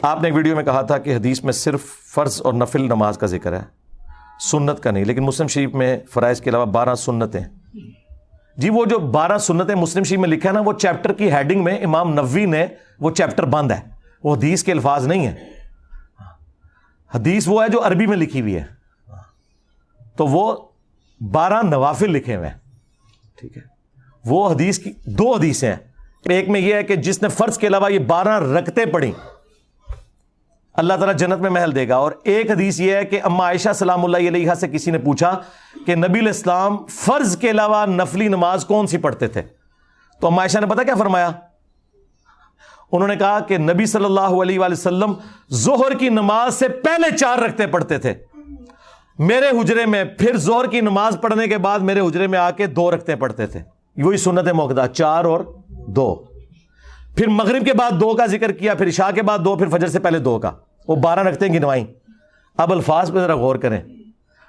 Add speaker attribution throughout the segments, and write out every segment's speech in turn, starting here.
Speaker 1: آپ نے ایک ویڈیو میں کہا تھا کہ حدیث میں صرف فرض اور نفل نماز کا ذکر ہے، سنت کا نہیں، لیکن مسلم شریف میں فرائض کے علاوہ 12 سنتیں. جی وہ جو 12 سنتیں مسلم شریف میں لکھا ہے نا، وہ چیپٹر کی ہیڈنگ میں امام نووی نے وہ چیپٹر بند ہے، وہ حدیث کے الفاظ نہیں ہیں. حدیث وہ ہے جو عربی میں لکھی ہوئی ہے، تو وہ 12 نوافل لکھے ہوئے ہیں. ٹھیک ہے، وہ حدیث کی 2 حدیثیں ہیں. ایک میں یہ ہے کہ جس نے فرض کے علاوہ یہ 12 رکعتیں پڑھی اللہ تعالیٰ جنت میں محل دے گا. اور ایک حدیث یہ ہے کہ اما عائشہ سلام اللہ علیہا سے کسی نے پوچھا کہ نبی علیہ السلام فرض کے علاوہ نفلی نماز کون سی پڑھتے تھے، تو اما عائشہ نے پتہ کیا فرمایا؟ انہوں نے کہا کہ نبی صلی اللہ علیہ وآلہ وسلم ظہر کی نماز سے پہلے 4 رکعتیں پڑھتے تھے میرے حجرے میں، پھر ظہر کی نماز پڑھنے کے بعد میرے حجرے میں آ کے 2 رکعتیں پڑھتے تھے. وہی سنت موقدہ 4 اور 2. پھر مغرب کے بعد 2 کا ذکر کیا، پھر عشاء کے بعد 2، پھر فجر سے پہلے 2 کا، وہ 12 رکعتیں گنوائیں. اب الفاظ پہ ذرا غور کریں،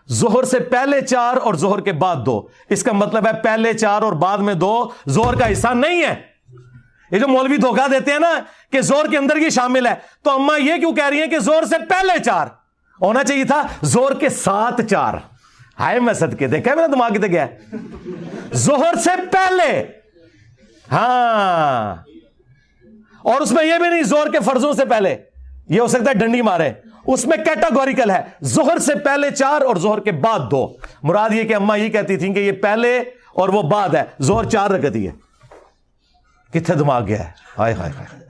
Speaker 1: ظہر سے پہلے 4 اور ظہر کے بعد 2، اس کا مطلب ہے پہلے 4 اور بعد میں 2 ظہر کا حصہ نہیں ہے. یہ جو مولوی دھوکہ دیتے ہیں نا کہ ظہر کے اندر یہ شامل ہے، تو اما یہ کیوں کہہ رہی ہیں کہ ظہر سے پہلے 4 ہونا چاہیے تھا ظہر کے ساتھ 4. ہائے میں صدقے، دیکھا میرا دماغ کتے گیا ہے، ظہر سے پہلے. ہاں، اور اس میں یہ بھی نہیں ظہر کے فرضوں سے پہلے، یہ ہو سکتا ہے ڈنڈی مارے، اس میں کیٹاگوریکل ہے ظہر سے پہلے 4 اور ظہر کے بعد 2. مراد یہ کہ اما یہ کہتی تھیں کہ یہ پہلے اور وہ بعد ہے، ظہر 4 رکعت ہی ہے. کتنے دماغ گیا ہے، ہائے ہائے ہائے.